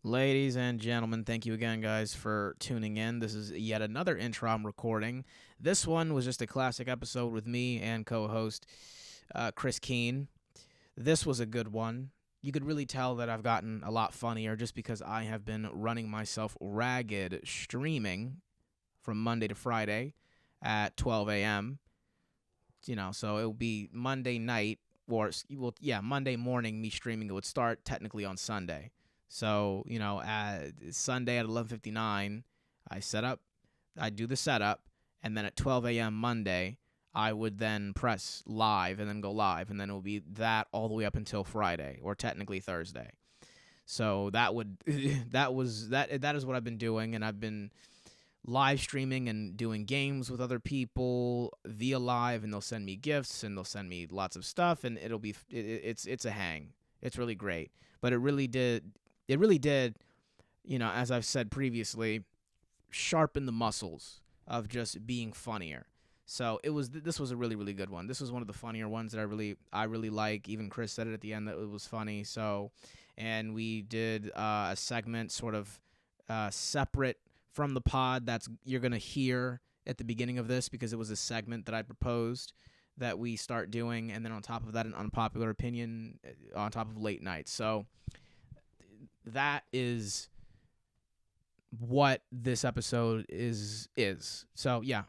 Ladies and gentlemen, thank you again, guys, for tuning in. This is yet another intro I'm recording. This one was just a classic episode with me and co-host Chris Keene. This was a good one. You could really tell that I've gotten a lot funnier just because I have been running myself ragged streaming from Monday to Friday at 12 a.m. So it will be Monday night, Monday morning, me streaming. It would start technically on Sunday. So, Sunday at 11:59, I do the setup, and then at 12 a.m. Monday, I would then press live and then go live, and then it will be that all the way up until Friday, or technically Thursday. So that is what I've been doing, and I've been live streaming and doing games with other people via live, and they'll send me gifts and they'll send me lots of stuff, and it's a hang. It's really great, but it really did, as I've said previously, sharpen the muscles of just being funnier. So this was a really, really good one. This was one of the funnier ones that I really like. Even Chris said it at the end that it was funny. So, and we did a segment sort of separate from the pod you're going to hear at the beginning of this, because it was a segment that I proposed that we start doing, and then on top of that, an unpopular opinion on top of late night. So that is what this episode is. So yeah,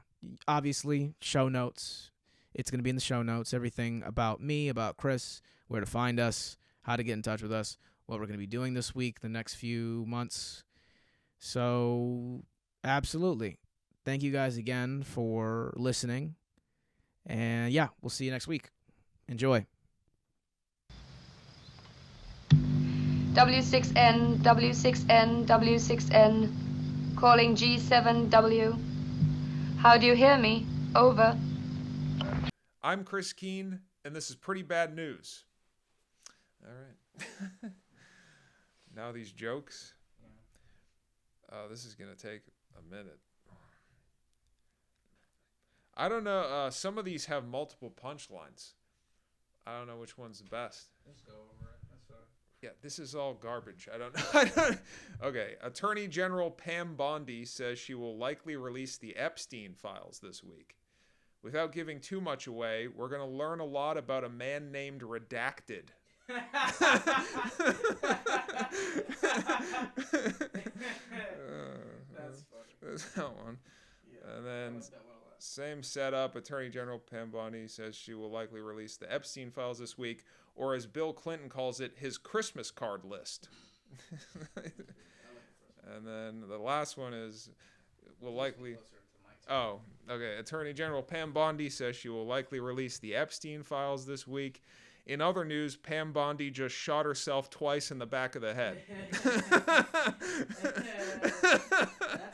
obviously show notes. It's going to be in the show notes. Everything about me, about Chris, where to find us, how to get in touch with us, what we're going to be doing this week, the next few months. So absolutely. Thank you guys again for listening. And yeah, we'll see you next week. Enjoy. W6N, W6N, W6N, calling G7W. How do you hear me? Over. I'm Chris Keene, and this is Pretty Bad News. All right. Now these jokes. This is going to take a minute. I don't know. Some of these have multiple punchlines. I don't know which one's the best. Let's go over it. That's fine. Yeah, this is all garbage. I don't know. Okay. Attorney General Pam Bondi says she will likely release the Epstein files this week. Without giving too much away, we're going to learn a lot about a man named Redacted. That's funny. That's that one. Yeah, and then same setup. Attorney General Pam Bondi says she will likely release the Epstein files this week, or as Bill Clinton calls it, his Christmas card list. And then the last one is will likely. Oh, okay. Attorney General Pam Bondi says she will likely release the Epstein files this week. In other news, Pam Bondi just shot herself twice in the back of the head. That's a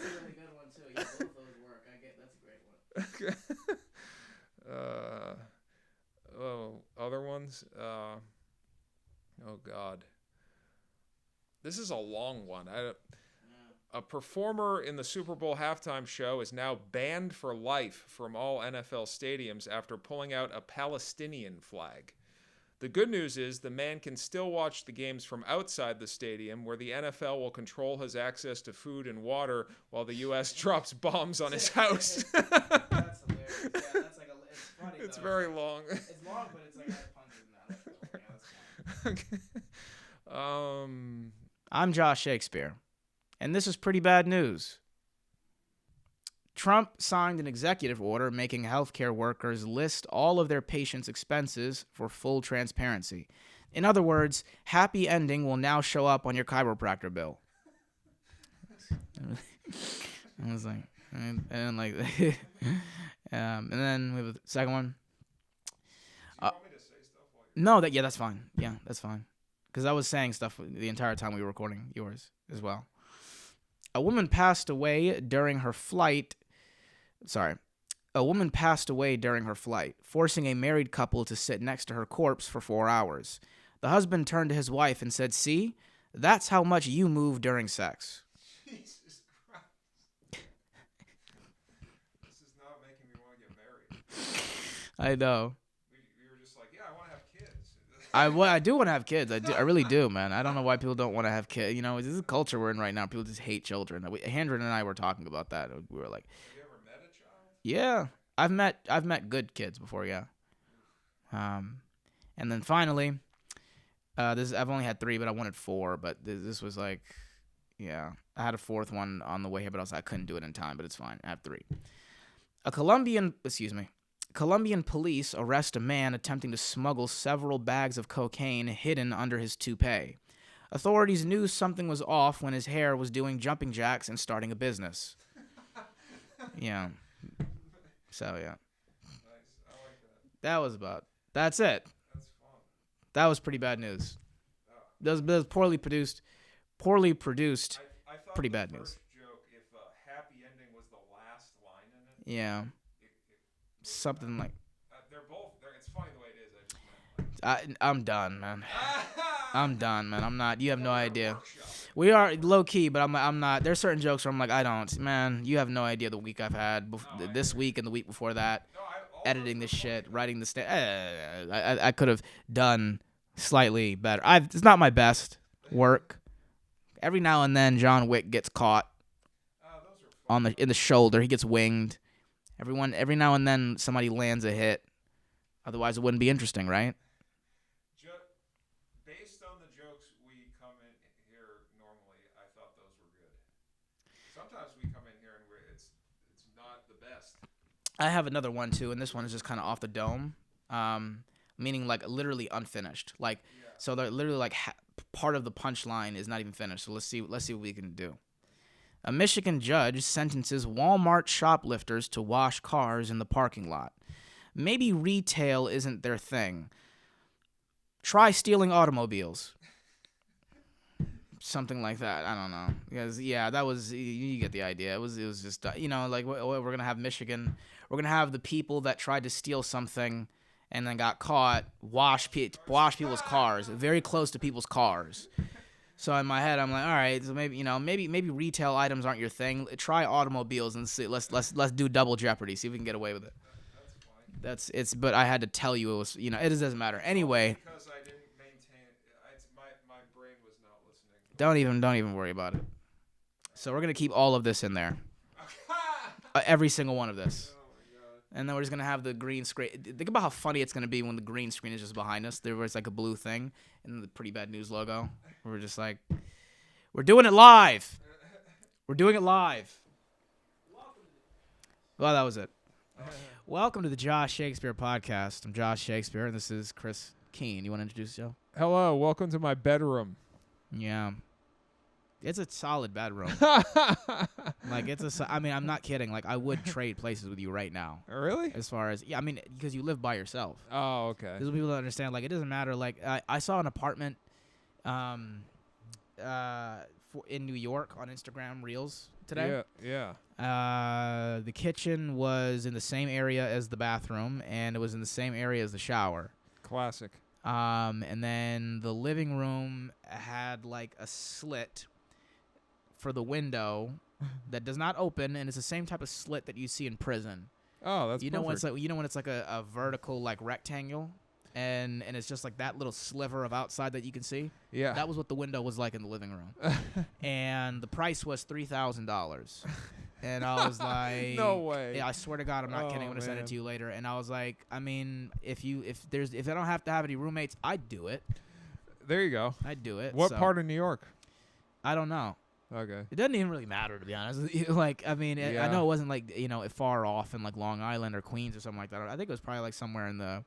really good one, too. Yeah, both of those work. That's a great one. Other ones? Oh, God. This is a long one. A performer in the Super Bowl halftime show is now banned for life from all NFL stadiums after pulling out a Palestinian flag. The good news is the man can still watch the games from outside the stadium, where the NFL will control his access to food and water while the U.S. drops bombs on his house. That's hilarious. Yeah, that's like it's funny. It's very long. It's long, but it's like I punches in that. Okay. I'm Josh Shakespeare, and this is Pretty Bad News. Trump signed an executive order making healthcare workers list all of their patients' expenses for full transparency. In other words, happy ending will now show up on your chiropractor bill. I was like, and then we have a second one. Do you want me to say stuff while No, that's fine. Yeah, that's fine. Because I was saying stuff the entire time we were recording yours as well. A woman passed away during her flight, forcing a married couple to sit next to her corpse for 4 hours. The husband turned to his wife and said, "See, that's how much you move during sex." Jesus Christ. This is not making me want to get married. I know. We were just like, yeah, I want to have kids. I do want to have kids. I really do, man. I don't know why people don't want to have kids. This is the culture we're in right now. People just hate children. Handren and I were talking about that. We were like, Have you ever met a child? yeah, I've met good kids before, yeah. And then finally, I've only had 3, but I wanted 4. But this was like, yeah, I had a 4th one on the way here, but I couldn't do it in time. But it's fine. I have 3. Colombian police arrest a man attempting to smuggle several bags of cocaine hidden under his toupee. Authorities knew something was off when his hair was doing jumping jacks and starting a business. Yeah. So, yeah. Nice. I like that. That's it. That's fun. That was pretty bad news. Oh. That was poorly produced. I thought Pretty the bad first news. joke, if a happy ending was the last line in it, Yeah. Something like. they're both. It's funny the way it is. I just meant. I'm done, man. I'm done, man. I'm not. You have no idea. Workshop. We are low key, but I'm not. There's certain jokes where I'm like, I don't, man. You have no idea the week I've had this week and the week before that. No, Editing this shit, writing this. I could have done slightly better. It's not my best work. Every now and then, John Wick gets caught those are fun. in the shoulder. He gets winged. Every now and then, somebody lands a hit. Otherwise, it wouldn't be interesting, right? Based on the jokes we come in here normally, I thought those were good. Sometimes we come in here and it's not the best. I have another one too, and this one is just kind of off the dome, meaning like literally unfinished. Like, so they're literally like part of the punchline is not even finished. So let's see what we can do. A Michigan judge sentences Walmart shoplifters to wash cars in the parking lot. Maybe retail isn't their thing. Try stealing automobiles. Something like that. I don't know. Because that was, you get the idea. It was just like we're gonna have Michigan. We're gonna have the people that tried to steal something and then got caught wash people's cars, very close to people's cars. So in my head, I'm like, all right, so maybe retail items aren't your thing. Try automobiles and see. Let's do double jeopardy. See if we can get away with it. That's funny. But I had to tell you it was. It doesn't matter anyway. Because I didn't maintain. My brain was not listening. Don't even worry about it. So we're gonna keep all of this in there. Every single one of this. Oh my god. And then we're just gonna have the green screen. Think about how funny it's gonna be when the green screen is just behind us. There was like a blue thing and the Pretty Bad News logo. We're just like, we're doing it live. We're doing it live. Well, that was it. Welcome to the Josh Shakespeare podcast. I'm Josh Shakespeare, and this is Chris Keene. You want to introduce yourself? Hello, welcome to my bedroom. Yeah. It's a solid bedroom. Like, I'm not kidding. Like, I would trade places with you right now. Really? As far as, because you live by yourself. Oh, okay. Because people don't understand. Like, it doesn't matter. Like, I saw an apartment in New York on Instagram Reels today. Yeah. The kitchen was in the same area as the bathroom, and it was in the same area as the shower. Classic. And then the living room had like a slit for the window that does not open, and it's the same type of slit that you see in prison. Oh, that's when it's perfect. like when it's like a vertical like rectangle, and it's just like that little sliver of outside that you can see. Yeah. That was what the window was like in the living room, and the price was $3,000. And I was like, no way. Yeah, I swear to God, I'm not kidding. I'm gonna send it to you later. And I was like, I mean, if I don't have to have any roommates, I'd do it. There you go. I'd do it. What so. part of New York? I don't know. Okay. It doesn't even really matter, to be honest. Like, I mean, I know it wasn't like far off in like Long Island or Queens or something like that. I think it was probably like somewhere in the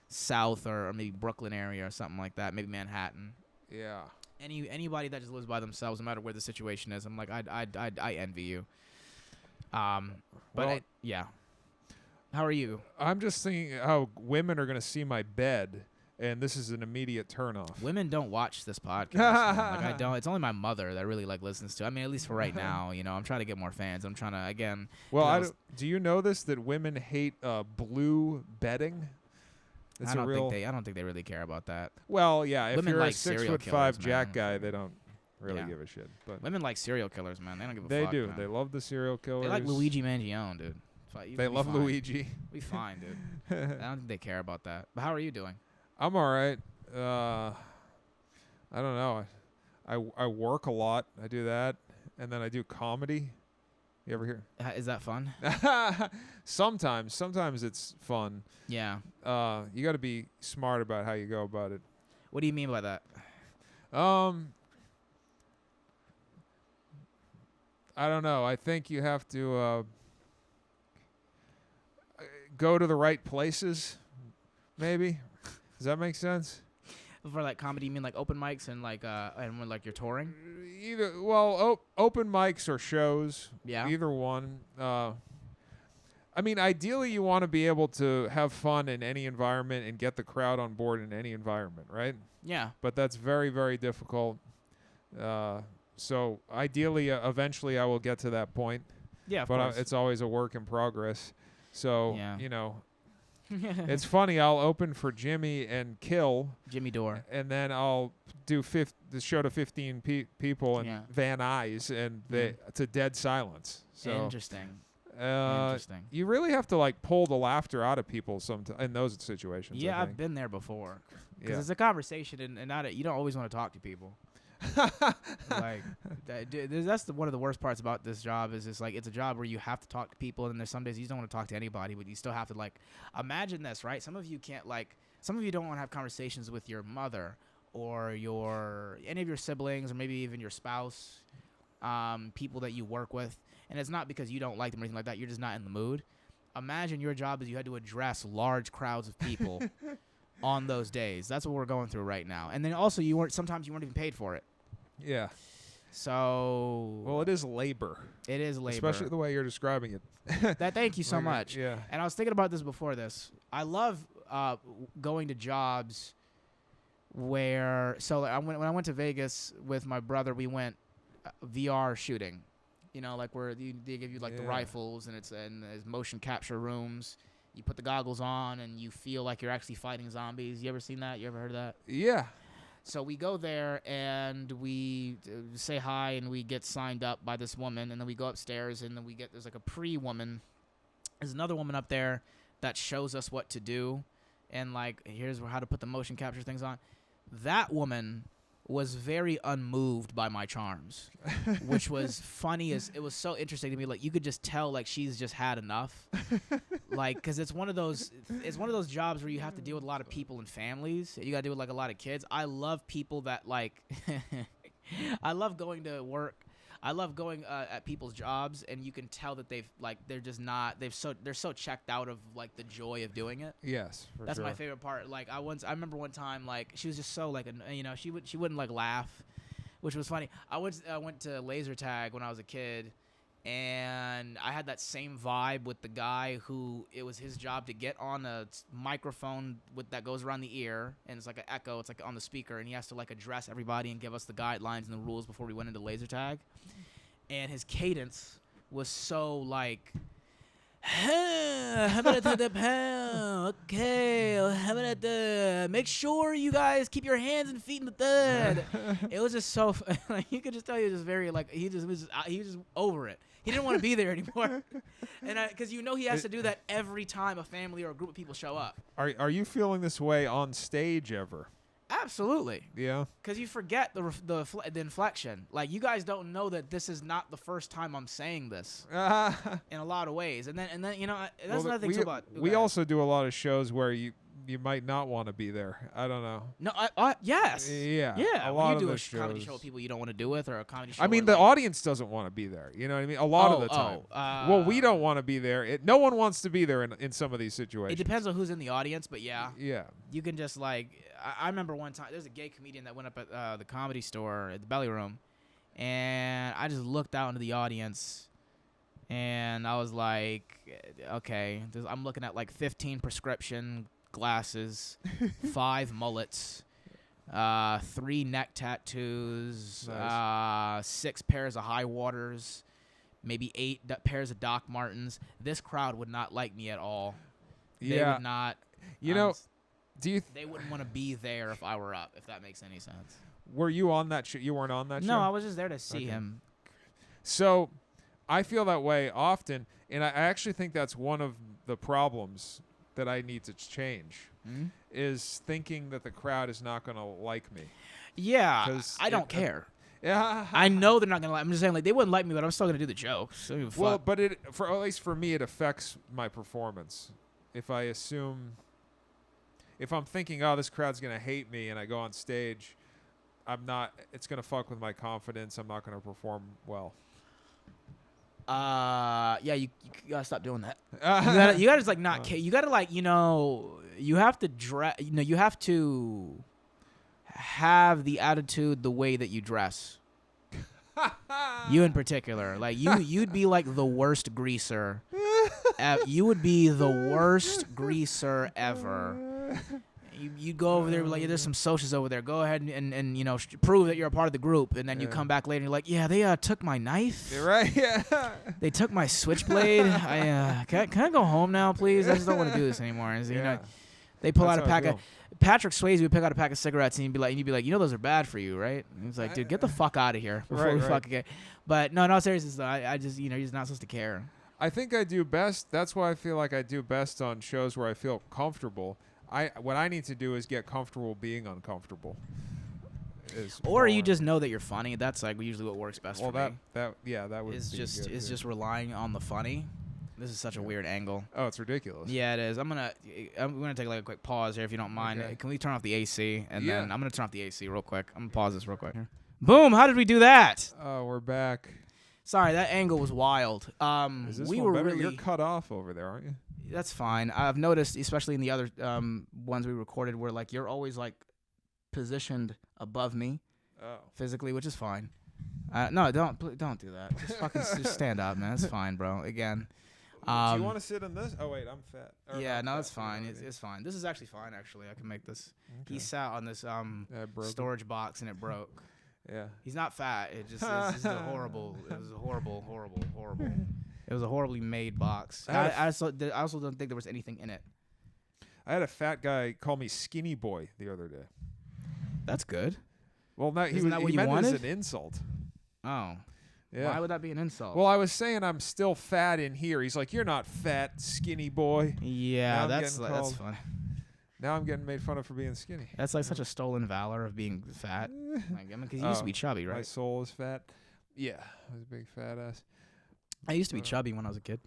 South or maybe Brooklyn area or something like that. Maybe Manhattan. Yeah. Anybody that just lives by themselves, no matter where the situation is, I'm like, I envy you. But yeah. How are you? I'm just thinking how women are going to see my bed, and this is an immediate turnoff. Women don't watch this podcast. Man. Like, I don't. It's only my mother that really like listens to. I mean, at least for right now. I'm trying to get more fans. I'm trying to again. Well, do you know this that women hate blue bedding? I don't think they really care about that. Well, yeah. If women you're like a 6'5" serial killers, Jack man. guy, they don't really give a shit. But women like serial killers, man. They don't give a they fuck. do. Man. They love the serial killers. They like Luigi Mangione, dude. They love Luigi. We fine, dude. I don't think they care about that. But how are you doing? I'm all right. I don't know. I work a lot. I do that, and then I do comedy. You ever hear? Is that fun? Sometimes it's fun. Yeah. You got to be smart about how you go about it. What do you mean by that? I don't know. I think you have to go to the right places. Maybe. Does that make sense? For like comedy, you mean like open mics and like and when like you're touring? Open mics or shows. Yeah. Either one. I mean, ideally, you want to be able to have fun in any environment and get the crowd on board in any environment, right? Yeah. But that's very, very difficult. So ideally, eventually, I will get to that point. Yeah, of but course. It's always a work in progress. So, Yeah. It's funny. I'll open for Jimmy and Kill. Jimmy Dore. And then I'll do the show to 15 people and Van Nuys, and it's a dead silence. So Interesting. You really have to like pull the laughter out of people in those situations. Yeah, I've been there before. Because Yeah. it's a conversation, and you don't always want to talk to people. Like that's one of the worst parts about this job is it's a job where you have to talk to people, and there's some days you just don't want to talk to anybody, but you still have to like imagine this, right? Some of you can't some of you don't want to have conversations with your mother or any of your siblings or maybe even your spouse, people that you work with, and it's not because you don't like them or anything like that. You're just not in the mood. Imagine your job is you had to address large crowds of people on those days. That's what we're going through right now. And then also sometimes you weren't even paid for it. Yeah. So Well, it is labor. It is labor. Especially the way you're describing it. Thank you so much. Yeah. And I was thinking about this before this. I love going to jobs where when I went to Vegas with my brother, we went VR shooting. Like where they give you like the rifles and there's motion capture rooms. You put the goggles on and you feel like you're actually fighting zombies. You ever seen that? You ever heard of that? Yeah. So we go there and we say hi and we get signed up by this woman, and then we go upstairs and then there's like a pre-woman. There's another woman up there that shows us what to do and like here's how to put the motion capture things on. That woman was very unmoved by my charms, which was funny. It was so interesting to me. Like you could just tell like she's just had enough. Like, cause it's one of those jobs where you have to deal with a lot of people and families. You got to deal with like a lot of kids. I love people that like, I love going to work. I love going at people's jobs, and you can tell that they're so checked out of like the joy of doing it. Yes, that's my favorite part. Like I remember one time like she was just so like she wouldn't like laugh, which was funny. I went to laser tag when I was a kid, and I had that same vibe with the guy who it was his job to get on a microphone that goes around the ear, and it's like an echo. It's like on the speaker, and he has to like address everybody and give us the guidelines and the rules before we went into laser tag. And his cadence was so like, how about okay, make sure you guys keep your hands and feet in the thud. It was just so like you could just tell he was just very like he was just over it. He didn't want to be there anymore, and because he has to do that every time a family or a group of people show up. Are you feeling this way on stage ever? Absolutely. Yeah. Because you forget the inflection. Like you guys don't know that this is not the first time I'm saying this in a lot of ways. And then that's another thing too about. We also do a lot of shows where you might not want to be there. I don't know. No, yes. Yeah. Yeah. A When lot you do of a the comedy shows. show with people you don't want to do with, or a comedy show. I mean, the audience doesn't want to be there. You know what I mean? A lot of the time. Well, we don't want to be there. No one wants to be there in some of these situations. It depends on who's in the audience, but yeah. Yeah. You can just like. I remember one time there's a gay comedian that went up at the Comedy Store at the Belly Room, and I just looked out into the audience, and I was like, okay, I'm looking at like 15 prescription glasses, 5 mullets, 3 neck tattoos, Nice. 6 pairs of high waters, maybe 8 pairs of Doc Martens. This crowd would not like me at all. They would not. They wouldn't want to be there if I were up, if that makes any sense. Were you on that show? You weren't on that show? No, I was just there to see him. So I feel that way often, and I actually think that's one of the problems that I need to change. Mm-hmm. is thinking that the crowd is not going to like me. Yeah, 'Cause I don't care. Yeah, I know they're not gonna like. I'm just saying, like, they wouldn't like me, but I'm still gonna do the jokes. So who well, fuck. but at least for me, it affects my performance. If I assume, if I'm thinking, oh, this crowd's gonna hate me, and I go on stage, I'm not. It's gonna fuck with my confidence. I'm not gonna perform well. Yeah, you gotta stop doing that. You gotta just like not. You gotta like you have to you have to have the attitude the way that you dress. You in particular, like you'd be like the worst greaser. You would be the worst greaser ever. You go over there, be like, yeah, there's some socials over there. Go ahead and prove that you're a part of the group, and then you come back later and you're like, yeah, they took my knife. You're right. Yeah. They took my switchblade. Can I go home now, please? I just don't want to do this anymore. They pull out a pack of. Patrick Swayze would pick out a pack of cigarettes and you'd be like, those are bad for you, right? And he's like, dude, get the fuck out of here before we fucking get. But no, seriously, though, I just, you're just not supposed to care. I think I do best. That's why I feel like I do best on shows where I feel comfortable. What I need to do is get comfortable being uncomfortable. Or you just know that you're funny. That's like usually what works best for me. That would is be just good, is just relying on the funny. This is such a weird angle. Oh, it's ridiculous. Yeah, it is. I'm gonna take like a quick pause here if you don't mind. Okay. Can we turn off the AC? And then I'm gonna turn off the AC real quick. I'm gonna pause this real quick here. Boom! How did we do that? Oh, we're back. Sorry, that angle was wild. Is this we one were better? really. You're cut off over there, aren't you? That's fine. I've noticed, especially in the other ones we recorded, where like you're always like positioned above me physically, which is fine. No, don't do that. Just fucking just stand up, man. It's fine, bro. Again. Do you want to sit in this? Oh wait, I'm fat. Yeah, no, it's fine. It's fine. This is actually fine. Actually, I can make this. Okay. He sat on this storage box and it broke. Yeah. He's not fat. It just it's a horrible. It was a horrible. It was a horribly made box. I also don't think there was anything in it. I had a fat guy call me skinny boy the other day. That's good. Well, no, he meant it as an insult. Oh. Yeah. Why would that be an insult? Well, I was saying I'm still fat in here. He's like, you're not fat, skinny boy. Yeah, that's funny. Now I'm getting made fun of for being skinny. That's like such a stolen valor of being fat. Because you used to be chubby, right? My soul is fat. Yeah, I was a big fat ass. I used to be chubby when I was a kid.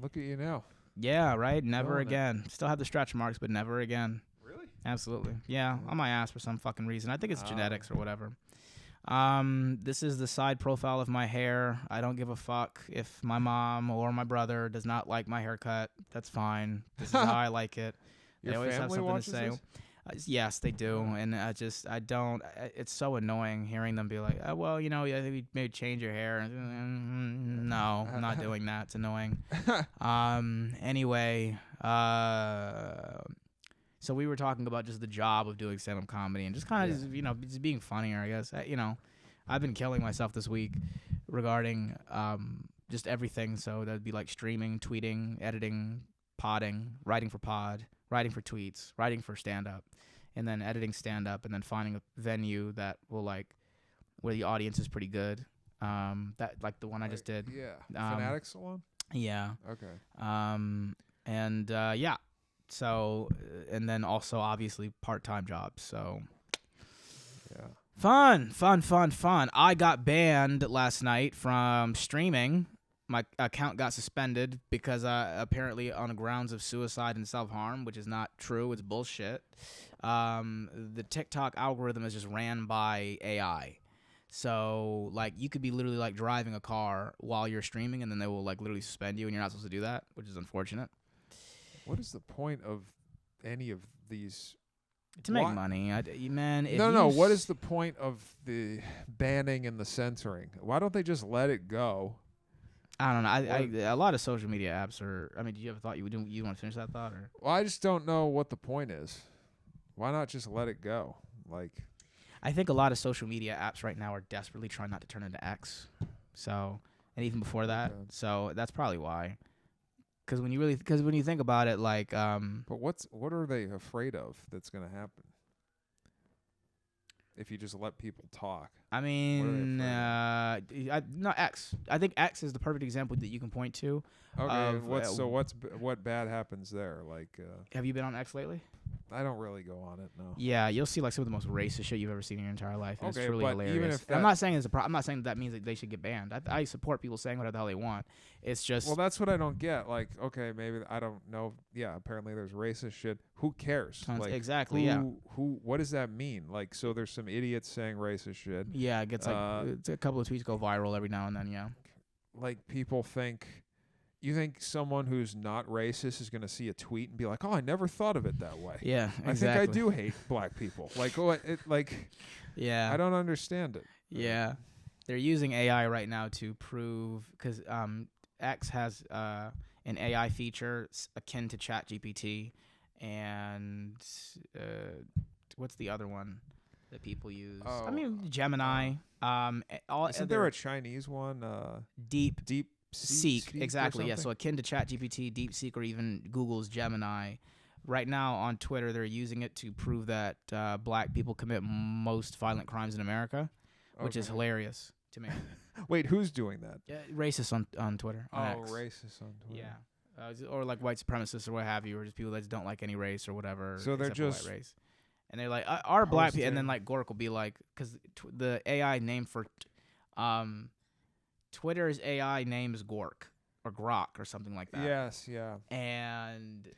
Look at you now. Yeah, right? Never again. Still have the stretch marks, but never again. Really? Absolutely. Yeah, on my ass for some fucking reason. I think it's genetics or whatever. This is the side profile of my hair. I don't give a fuck if my mom or my brother does not like my haircut. That's fine. This is how I like it. They always have something to say. Yes, they do. And I don't. It's so annoying hearing them be like, oh, well, you maybe change your hair. No, I'm not doing that. It's annoying. Anyway, so we were talking about just the job of doing stand-up comedy and just kind of, just being funnier, I guess. I've been killing myself this week regarding just everything. So that'd be like streaming, tweeting, editing, podding, writing for pod, writing for tweets, writing for stand-up, and then editing stand-up, and then finding a venue that will where the audience is pretty good. That like the one I just did. Yeah. Fanatic Salon? Yeah. Okay. So, and then also obviously part-time jobs. So, yeah. Fun. I got banned last night from streaming. My account got suspended because apparently on the grounds of suicide and self-harm, which is not true. It's bullshit. The TikTok algorithm is just ran by AI. So, you could be literally, driving a car while you're streaming, and then they will, literally suspend you, and you're not supposed to do that, which is unfortunate. What is the point of any of these? To make money, man. No. What is the point of the banning and the censoring? Why don't they just let it go? I don't know. A lot of social media apps are. I mean, do you ever thought you want to finish that thought? Or? Well, I just don't know what the point is. Why not just let it go? I think a lot of social media apps right now are desperately trying not to turn into X. So, and even before that, so that's probably why. Because when you think about it, but what are they afraid of that's going to happen if you just let people talk? I What are mean, they afraid no, X. I think X is the perfect example that you can point to. Okay, of, and what bad happens there? Like, Have you been on X lately? I don't really go on it. No. Yeah, you'll see like some of the most racist shit you've ever seen in your entire life. And Okay, it's truly but hilarious. even if I'm that- not saying it's I'm not saying that means that they should get banned. I support people saying whatever the hell they want. It's just Well, that's what I don't get. Like, okay, maybe I don't know. Yeah, apparently there's racist shit. Who cares? Like, exactly. Yeah. Who? What does that mean? Like, so there's some idiots saying racist shit. Yeah, it gets like a couple of tweets go viral every now and then. Yeah. Like, people think. You think someone who's not racist is going to see a tweet and be like, "Oh, I never thought of it that way." Yeah, I exactly. think I do hate black people. Like, Yeah. I don't understand it. Yeah. They're using AI right now to prove because X has an AI feature akin to ChatGPT, and what's the other one that people use? I mean, Gemini. Isn't there a Chinese one? Deep Seek, exactly. Yeah, so akin to ChatGPT, DeepSeek, or even Google's Gemini. Right now on Twitter, they're using it to prove that black people commit most violent crimes in America, which is hilarious to me. Wait, who's doing that? Yeah, racist on Twitter. On X. Racist on Twitter. Yeah, or like white supremacists or what have you, or just people that just don't like any race or whatever. So they're except for just white race. And they're like, our black people, and then like Gork will be like, because the AI name for Twitter's AI name is Gork or Grok or something like that. Yes, yeah. And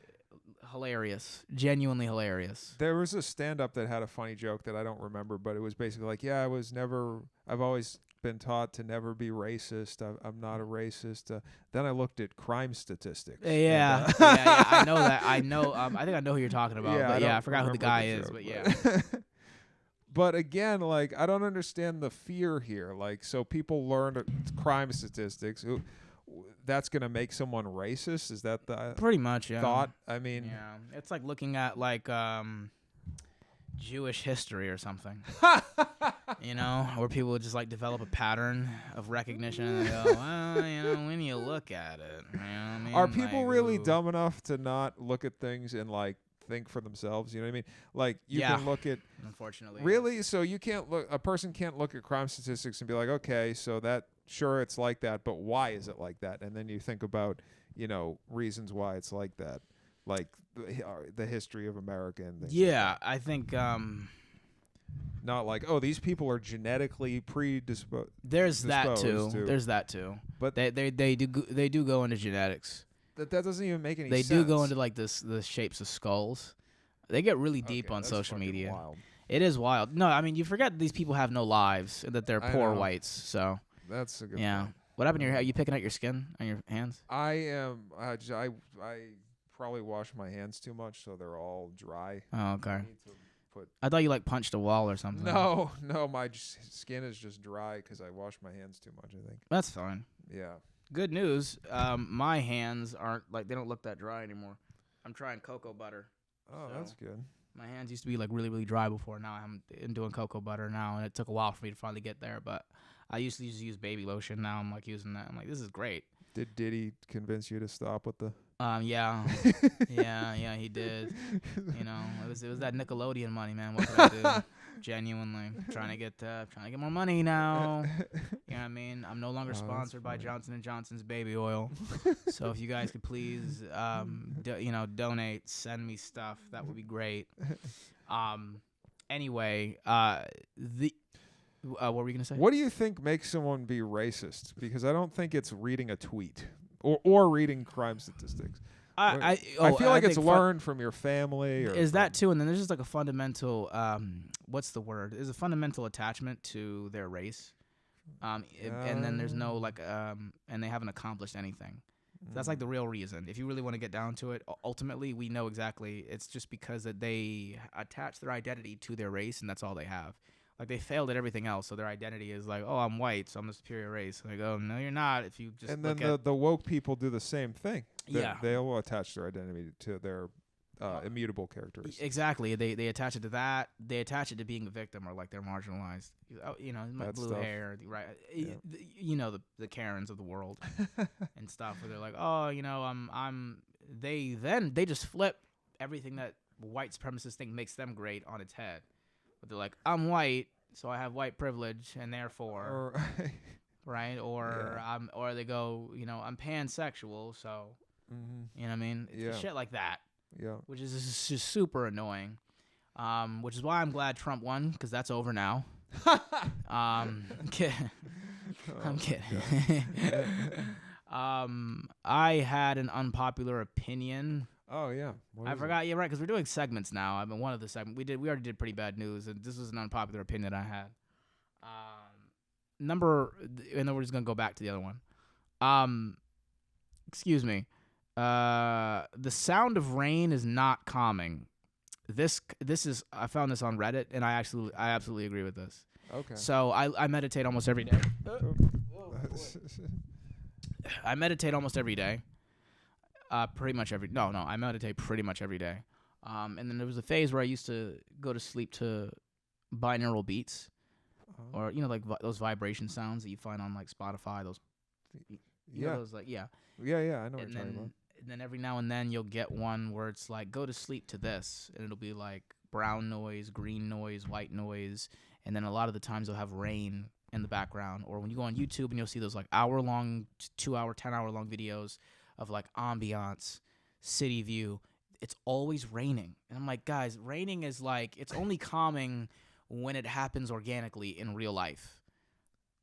hilarious, genuinely hilarious. There was a stand-up that had a funny joke that I don't remember, but it was basically like, I've always been taught to never be racist. I'm not a racist. Then I looked at crime statistics. Yeah, yeah, I know that. I know. I think I know who you're talking about. Yeah, but I forgot who the guy is. Joke, but yeah. But again, like, I don't understand the fear here. Like, so people learn crime statistics. That's going to make someone racist? Is that the pretty much, yeah. thought? I mean... Yeah. It's like looking at, like, Jewish history or something. Where people would just, like, develop a pattern of recognition and they go, well, when you look at it, you know what I mean? Are people like, really ooh. dumb enough to not look at things and, like, think for themselves? You know what I mean? Like, you can look at... Unfortunately. Really? So you can't look... A person can't look at crime statistics and be like, okay, so that... Sure, it's like that, but why is it like that? And then you think about, reasons why it's like that. Like, the history of America and things. Yeah, I think... Not like, oh, these people are genetically predisposed. There's that too. There's that too. But they do go into genetics. That doesn't even make any sense. They do go into like the shapes of skulls. They get really deep on social media. Wild. It is wild. No, I mean you forget that these people have no lives and that they're poor whites. So that's a good point. What happened to your hair? Are you picking out your skin on your hands? I am. I probably wash my hands too much, so they're all dry. Oh, okay. I thought you like punched a wall or something. No, my skin is just dry because I wash my hands too much, I think. That's fine. Yeah. Good news. My hands aren't they don't look that dry anymore. I'm trying cocoa butter. Oh, that's good. My hands used to be like really, really dry before. Now I'm doing cocoa butter now, and it took a while for me to finally get there. But I used to use baby lotion. Now I'm like using that. I'm like, this is great. Did Diddy convince you to stop with the? Yeah, yeah, he did. It was that Nickelodeon money, man. What could I do? Genuinely trying to get more money now. You know what I mean? I'm no longer sponsored by Johnson & Johnson's baby oil. So if you guys could please, donate, send me stuff. That would be great. Anyway, what were you gonna say? What do you think makes someone be racist? Because I don't think it's reading a tweet or reading crime statistics. I feel like it's learned from your family. Is that too? And then there's just like a fundamental, what's the word? There's a fundamental attachment to their race. And then there's no and they haven't accomplished anything. So that's like the real reason. If you really want to get down to it, ultimately we know exactly. It's just because that they attach their identity to their race, and that's all they have. Like they failed at everything else, so their identity is like, oh, I'm white, so I'm the superior race. And they go, no, you're not. If you just the woke people do the same thing. Yeah, they will attach their identity to their immutable characteristics. Exactly. They attach it to that. They attach it to being a victim or like they're marginalized. My blue hair, right? Yeah. The Karens of the world and stuff. Where they're like, oh, I'm. They just flip everything that white supremacists think makes them great on its head. But they're like, I'm white, so I have white privilege, and therefore, right? Or or they go, I'm pansexual, so you know what I mean? Shit like that. Yeah. Which is just super annoying. Which is why I'm glad Trump won, because that's over now. I'm kidding. I had an unpopular opinion. Oh yeah. I forgot. Yeah, right. Because we're doing segments now. I mean, one of the segments we already did pretty bad news, and this was an unpopular opinion I had. And then we're just gonna go back to the other one. Excuse me. The sound of rain is not calming. This is I found this on Reddit, and I absolutely agree with this. Okay. So I meditate almost every day. I meditate almost every day. Pretty much every I meditate pretty much every day. And then there was a phase where I used to go to sleep to binaural beats, or like those vibration sounds that you find on like Spotify. Those, those like yeah, I know what you're talking about. And then every now and then you'll get one where it's like, go to sleep to this, and it'll be like brown noise, green noise, white noise, and then a lot of the times they'll have rain in the background. Or when you go on YouTube and you'll see those like hour-long, 2-hour, 10-hour-long videos of like ambiance, city view, it's always raining. And I'm like, guys, raining is like, it's only calming when it happens organically in real life.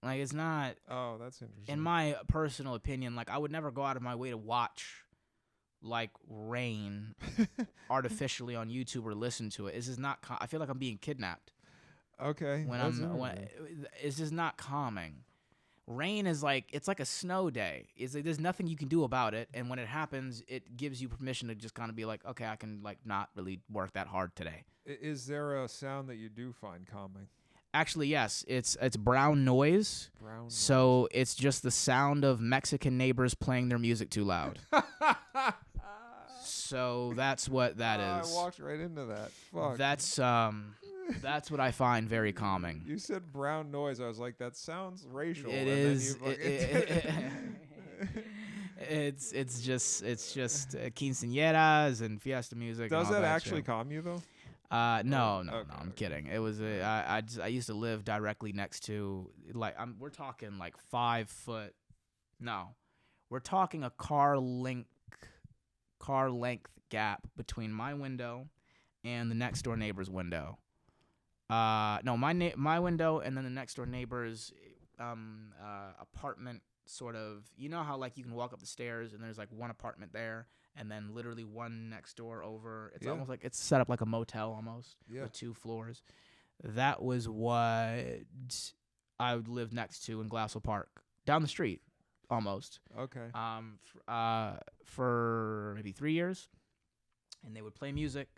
Like, it's not. Oh, that's interesting. In my personal opinion, like, I would never go out of my way to watch like rain artificially on YouTube or listen to it. It's just not. I feel like I'm being kidnapped. Okay. When it's just not calming. Rain is like, it's like a snow day. It's like there's nothing you can do about it, and when it happens, it gives you permission to just kind of be like, okay, I can like not really work that hard today. Is there a sound that you do find calming? Actually, yes. It's brown noise. So it's just the sound of Mexican neighbors playing their music too loud. So that's what that is. I walked right into that. Fuck. That's what I find very calming. You said brown noise. I was like, that sounds racial. It is. It's just quinceañeras and fiesta music. Does that actually shit. calm you though? No, I'm kidding. It was I used to live directly next to, like, we're talking like 5 foot. No, we're talking a car length gap between my window and the next door neighbor's window. No, my window and then the next door neighbor's apartment. Sort of, you know how like you can walk up the stairs and there's like one apartment there, and then literally one next door over. It's almost like it's set up like a motel almost with 2 floors. That was what I lived next to in Glassell Park, down the street, almost. Okay. For maybe 3 years, and they would play music.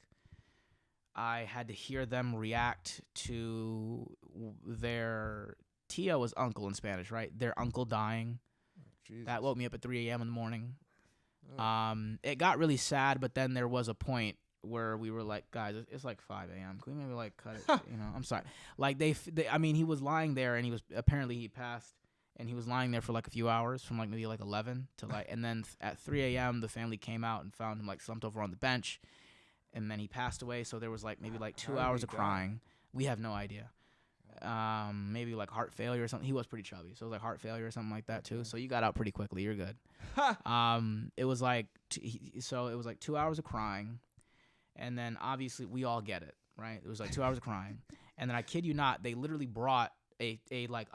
I had to hear them react to their Tio is uncle in Spanish, right? Their uncle dying. Jesus. That woke me up at 3 a.m. in the morning. It got really sad, but then there was a point where we were like, guys, it's like 5 a.m. Can we maybe like cut it? I'm sorry. Like he was lying there, and he passed, and he was lying there for like a few hours, from like maybe like 11 to like, and then at 3 a.m. the family came out and found him like slumped over on the bench, and then he passed away. So there was like maybe like 2 hours of crying. We have no idea. Maybe like heart failure or something. He was pretty chubby, so it was like heart failure or something like that too. So you got out pretty quickly. You're good. It was like so it was like 2 hours of crying, and then obviously we all get it, right? It was like 2 hours of crying, and then I kid you not, they literally brought a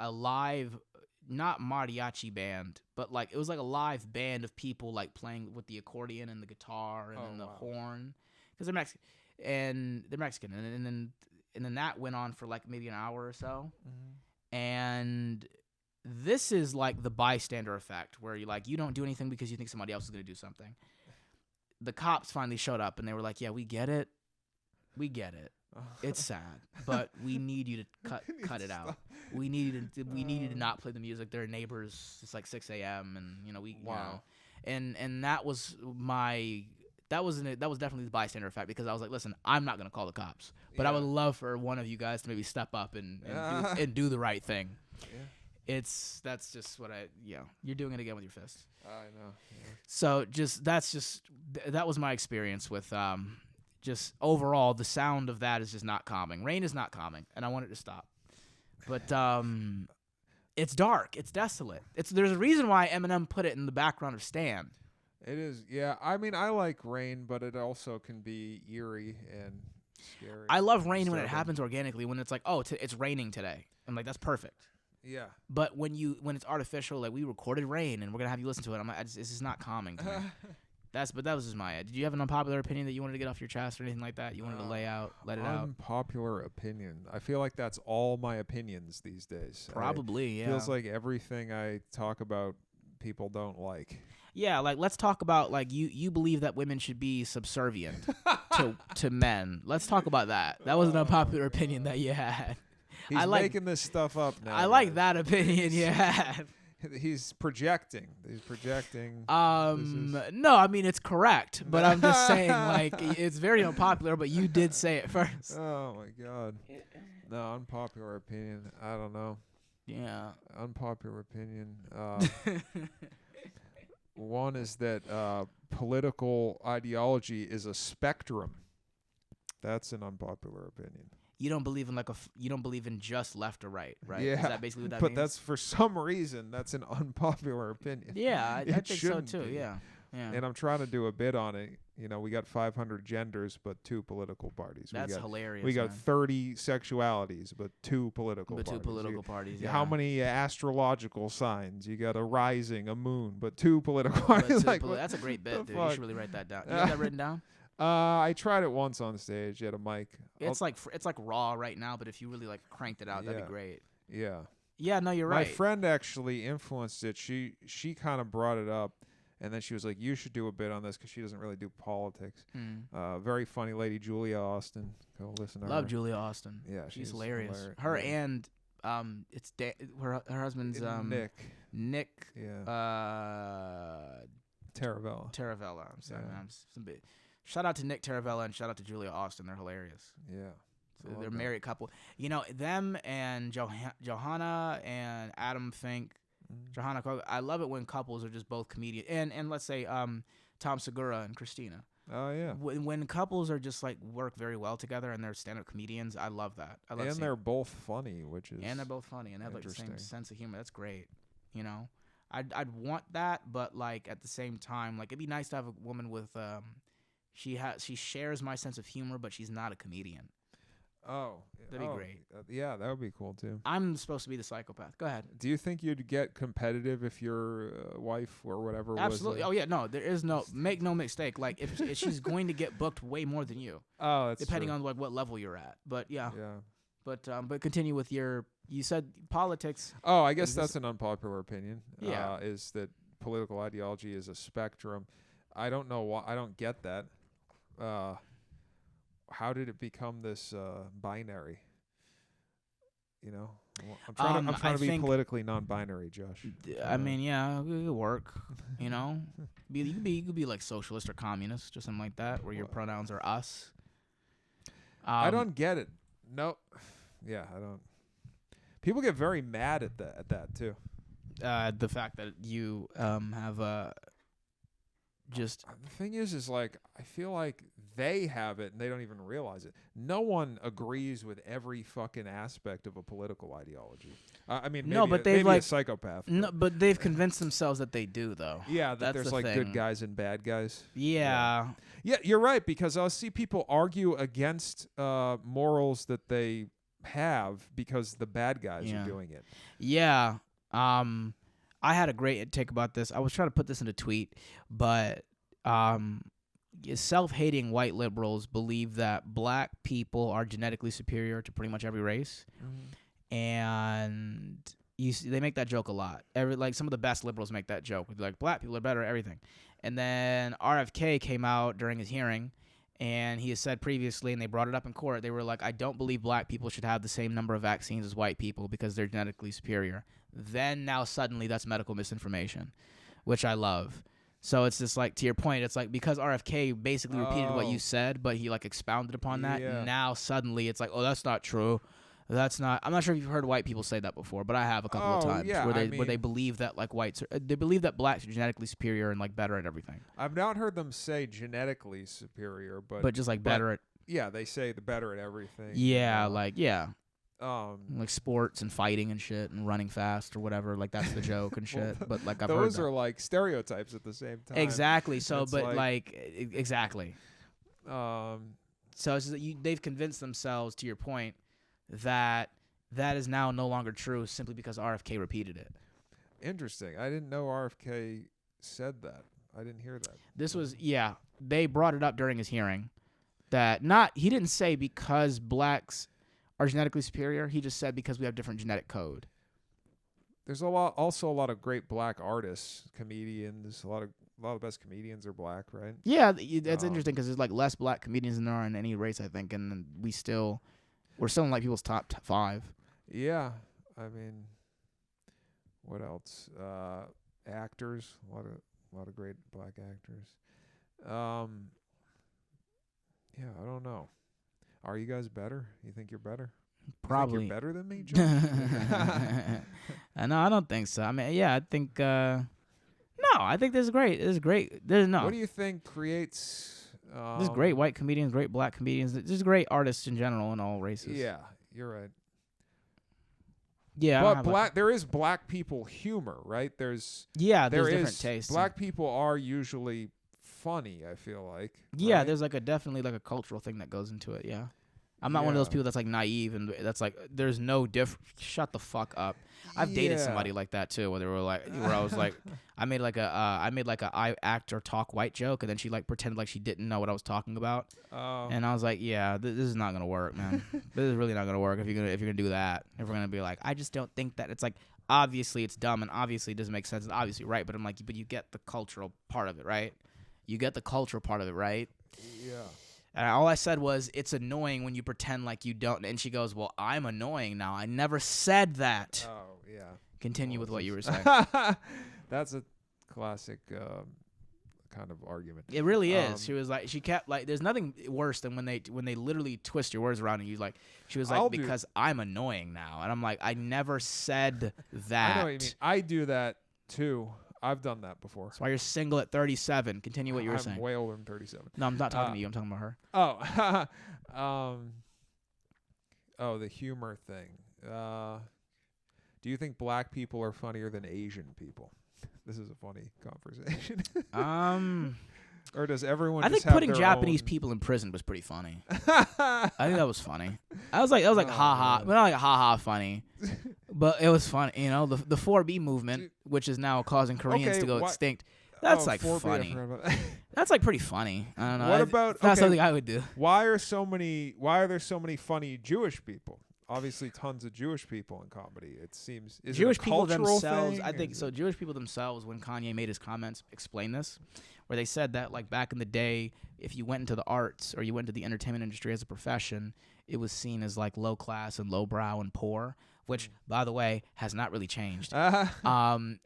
live, not mariachi band, but like it was like a live band of people like playing with the accordion and the guitar and then the horn, because they're Mexican, and then that went on for like maybe an hour or so. Mm-hmm. And this is like the bystander effect, where you don't do anything because you think somebody else is going to do something. The cops finally showed up, and they were like, yeah, we get it. It's sad, but we need you to cut it out. We needed to not play the music. They're neighbors. It's like 6 a.m. and and that was That was definitely the bystander effect, because I was like, listen, I'm not going to call the cops, but I would love for one of you guys to maybe step up and do the right thing. Yeah. That's just what you're doing it again with your fists. I know. Yeah. So that was my experience with just overall, the sound of that is just not calming. Rain is not calming, and I want it to stop. But it's dark. It's desolate. There's a reason why Eminem put it in the background of Stan. It is, yeah. I mean, I like rain, but it also can be eerie and scary. I love rain when it disturbing. happens organically. When it's like, oh, it's raining today. I'm like, that's perfect. Yeah. But when it's artificial, like we recorded rain and we're gonna have you listen to it, I'm like, this is not calming to me. But that was just my. Did you have an unpopular opinion that you wanted to get off your chest or anything like that? You wanted to let it out. Unpopular opinion. I feel like that's all my opinions these days. Probably, yeah. Feels like everything I talk about, people don't like. Yeah, like let's talk about like you believe that women should be subservient to men. Let's talk about that. That was an unpopular opinion that you had. He's making this stuff up now. I like that opinion you had. He's projecting. No, I mean it's correct, but I'm just saying like it's very unpopular. But you did say it first. Oh my God. No, unpopular opinion. I don't know. Yeah. Unpopular opinion. One is that political ideology is a spectrum. That's an unpopular opinion. You don't believe in you don't believe in just left or right, right? Yeah, is that basically what that but means? that's for some reason that's an unpopular opinion. Yeah, I think so too. Be. Yeah. And I'm trying to do a bit on it. You know, we got 500 genders, but 2 political parties. That's hilarious. We got man. 30 sexualities, but 2 political parties. 2 political parties. Yeah. How many astrological signs? You got a rising, a moon, but 2 political parties. That's a great bit, dude. You should really write that down. You got that written down? I tried it once on stage at a mic. It's like raw right now, but if you really like cranked it out, that'd be great. Yeah. Yeah, no, you're right. My friend actually influenced it. She kind of brought it up, and then she was like, "You should do a bit on this," because she doesn't really do politics. Very funny lady, Julia Austin. Go listen to her. Love Julia Austin. Yeah, she's hilarious. Her and it's her husband's Nick. Yeah. Taravella. I'm sorry, shout out to Nick Taravella and shout out to Julia Austin. They're hilarious. Yeah. So they're a married couple. You know, them and Johanna and Adam Fink. Johanna, I love it when couples are just both comedians. And let's say Tom Segura and Christina. Oh, yeah. When couples are just like work very well together and they're stand-up comedians, I love that. And they're both funny, and they're both funny and have like the same sense of humor. That's great. You know, I'd want that, but like at the same time, like it'd be nice to have a woman with she shares my sense of humor, but she's not a comedian. Oh, that'd be great. Yeah, that would be cool too. I'm supposed to be the psychopath. Go ahead. Do you think you'd get competitive if your wife or whatever Absolutely. was? Oh yeah, no, there is no make no mistake. Like if she's going to get booked way more than you. Oh, that's depending true. on like what level you're at. But yeah. Yeah. But continue with you said politics. Oh, I guess that's an unpopular opinion. Yeah. Is that political ideology is a spectrum. I don't know why. I don't get that. How did it become this binary? You know, I'm trying to be politically non-binary, Josh. I mean, yeah, it could work. You know, you could be like socialist or communist or something like that, where your pronouns are us. I don't get it. No, yeah, I don't. People get very mad at that too. The fact that you have just the thing is like I feel like they have it and they don't even realize it. No one agrees with every fucking aspect of a political ideology. I mean, maybe a psychopath. No, but they've convinced themselves that they do, though. Yeah, that there's like good guys and bad guys. Yeah, you're right, because I'll see people argue against morals that they have because the bad guys are doing it. Yeah. I had a great take about this. I was trying to put this in a tweet, but self-hating white liberals believe that black people are genetically superior to pretty much every race, and they make that joke a lot. Some of the best liberals make that joke. Like, black people are better at everything. And then RFK came out during his hearing, and he has said previously, and they brought it up in court, they were like, I don't believe black people should have the same number of vaccines as white people because they're genetically superior. Then now suddenly that's medical misinformation, which I love. So it's just like, to your point, it's like because RFK basically repeated what you said, but he like expounded upon that. Yeah. Now suddenly it's like, oh, that's not true. That's not. I'm not sure if you've heard white people say that before, but I have a couple of times where they believe that like they believe that blacks are genetically superior and like better at everything. I've not heard them say genetically superior, but just like better at. Yeah, they say the better at everything. Yeah, Like sports and fighting and shit and running fast or whatever. Like that's the joke and shit. Well, but like I've heard those that. are like stereotypes at the same time. Exactly. So, It's but exactly. Um, So it's just that they've convinced themselves, to your point, that that is now no longer true simply because RFK repeated it. Interesting. I didn't know RFK said that. I didn't hear that. This was they brought it up during his hearing that he didn't say because blacks are genetically superior. He just said because we have different genetic code. There's also a lot of great black artists, comedians. A lot of the best comedians are black, right? Yeah, that's interesting because there's like less black comedians than there are in any race, I think, and we're still in like people's top 5. Yeah, I mean, what else? Actors, a lot of great black actors. Yeah, I don't know. Are you guys better? You think you're better? Probably. You think you're better than me, Joe? No, I don't think so. I mean, yeah, I think. No, I think this is great. This is great. There's no. What do you think creates? There's great white comedians, great black comedians. There's great artists in general in all races. Yeah, you're right. Yeah, but there is black people humor, right? There's different tastes. Black people are usually funny, I feel like. Yeah, right? there's definitely like a cultural thing that goes into it. Yeah. I'm not one of those people that's like naive and that's like there's no shut the fuck up. I've dated somebody like that too, where I was like I made like a I act or talk white joke and then she like pretended like she didn't know what I was talking about. And I was like, yeah, this is not gonna work, man. This is really not gonna work if you're gonna do that. If we're gonna be like, I just don't think that. It's like obviously it's dumb and obviously it doesn't make sense. It's obviously right, but I'm like, but you get the cultural part of it, right? You get the cultural part of it, right? Yeah. And all I said was, it's annoying when you pretend like you don't. And she goes, well, I'm annoying now. I never said that. Oh, yeah. Continue with what you were saying. That's a classic kind of argument. It really is. She was like, she kept like, there's nothing worse than when they literally twist your words around and you like, she was like, because I'm annoying now. And I'm like, I never said that. I know what you mean. I do that too. I've done that before. That's why you're single at 37. Continue what you were saying. I'm way older than 37. No, I'm not talking to you. I'm talking about her. The humor thing. Do you think black people are funnier than Asian people? This is a funny conversation. Or does everyone? I think putting Japanese people in prison was pretty funny. I think that was funny. I was like, ha ha, but not like ha ha funny, but it was funny. You know, the 4B movement, which is now causing Koreans to go extinct. That's like 4B, funny. That's like pretty funny. I don't know. What about? That's something I would do. Why are there so many funny Jewish people? Obviously, tons of Jewish people in comedy. It seems Jewish people themselves. I think so. Jewish people themselves, when Kanye made his comments, explained this, where they said that like back in the day, if you went into the arts or you went into the entertainment industry as a profession, it was seen as like low class and lowbrow and poor, which, by the way, has not really changed. And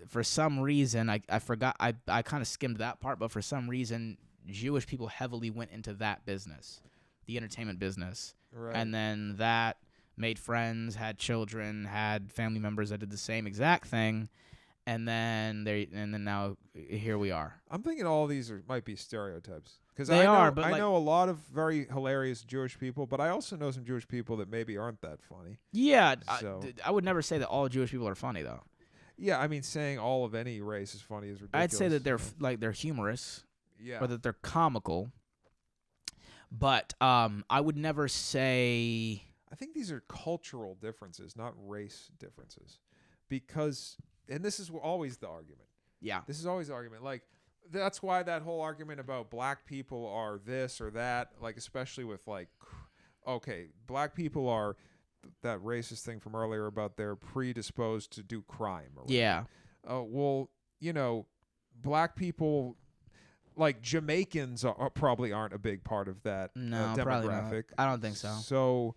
for some reason, I forgot. I kind of skimmed that part, but for some reason, Jewish people heavily went into that business, the entertainment business. Right. And then that made friends, had children, had family members that did the same exact thing, and then now here we are. I'm thinking all these might be stereotypes because I know a lot of very hilarious Jewish people, but I also know some Jewish people that maybe aren't that funny. Yeah, so. I would never say that all Jewish people are funny though. Yeah, I mean saying all of any race is funny is ridiculous. I'd say that they're humorous, or that they're comical. But I would never say. I think these are cultural differences, not race differences, because this is always the argument. Yeah, this is always the argument. Like that's why that whole argument about black people are this or that, like especially with like, okay, black people are that racist thing from earlier about they're predisposed to do crime. Or yeah. Well, black people. Like Jamaicans probably aren't a big part of that demographic. Probably not. I don't think so. So,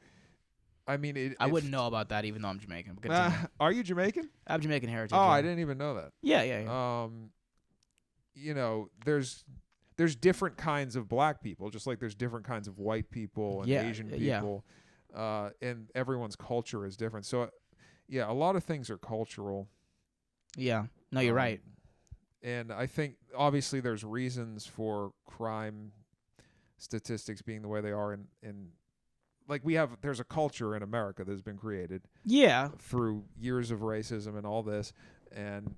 I mean, I wouldn't know about that even though I'm Jamaican. Are you Jamaican? I have Jamaican heritage. Oh, I didn't even know that. Yeah. There's different kinds of black people, just like there's different kinds of white people and Asian people, and everyone's culture is different. So, a lot of things are cultural. Yeah. No, you're right. And I think, obviously, there's reasons for crime statistics being the way they are in like there's a culture in America that's been created Yeah. through years of racism and all this, and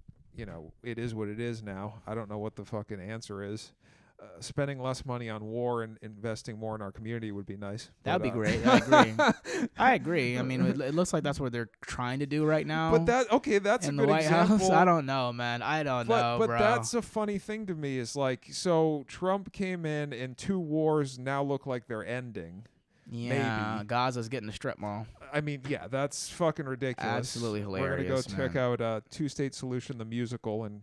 it is what it is now. I don't know what the fucking answer is. Spending less money on war and investing more in our community would be nice. That'd be great. I agree. I agree. I mean, it looks like that's what they're trying to do right now. But that's in a the good White example. House. I don't know, man. I don't know, But bro. that's a funny thing to me. Is like, so Trump came in, and 2 wars now look like they're ending. Yeah, maybe. Gaza's getting a strip mall. I mean, yeah, that's fucking ridiculous. Absolutely We're gonna go hilarious, check out Two-State Solution, the musical in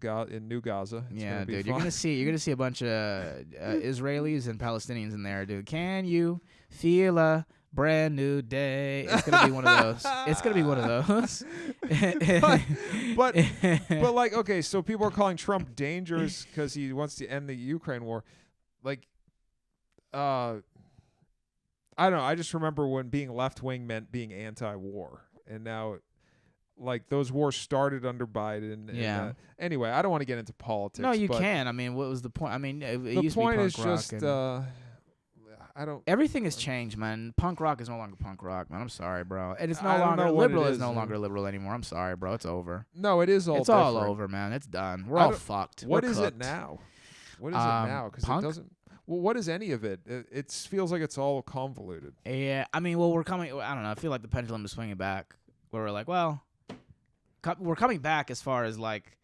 New Gaza. It's Yeah, gonna be dude, fun. you're gonna see a bunch of Israelis and Palestinians in there, dude. Can you feel a brand new day? It's gonna be one of those. It's gonna be one of those. but like, okay, so people are calling Trump dangerous because he wants to end the Ukraine war. Like, I don't know. I just remember when being left wing meant being anti-war, and now, like, those wars started under Biden. Yeah. And, anyway, I don't want to get into politics. No, you but can. I mean, what was the point? I mean, it The used to be point punk is rock just, and I don't. everything has changed, man. Punk rock is no longer punk rock, man. I'm sorry, bro. And it's no I don't longer know what liberal. it Is is, no man. longer liberal anymore. I'm sorry, bro. It's over. No, it is all. It's all different. over, man. It's done. We're I all don't- fucked. What We're is it cooked. now? What is it now? Because it punk? doesn't. Well, what is any of it? It feels like it's all convoluted. Yeah, I mean, well, we're coming. I don't know. I feel like the pendulum is swinging back. Where we're like, well, we're coming back as far as like,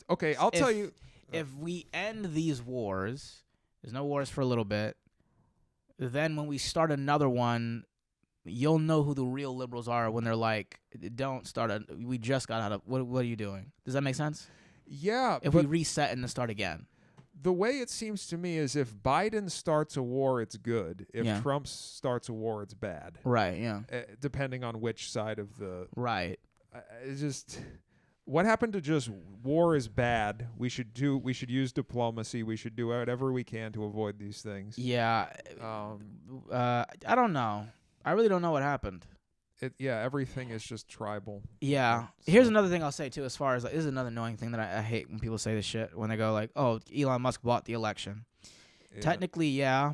Okay, I'll tell you. if we end these wars, there's no wars for a little bit. Then when we start another one, you'll know who the real liberals are when they're like, don't start. We just got out of. What are you doing? Does that make sense? Yeah, If but we reset and then start again. the way it seems to me is if Biden starts a war, it's good. If Yeah. Trump starts a war, it's bad. Right. Yeah. Depending on which side of the. Right. It's just. What happened to just war is bad? We should use diplomacy. We should do whatever we can to avoid these things. Yeah. I don't know. I really don't know what happened. Everything is just tribal. Yeah. So- Here's another thing I'll say too, as far as like, this is another annoying thing that I hate when people say this shit when they go like, "Oh, Elon Musk bought the election." Yeah. Technically, yeah.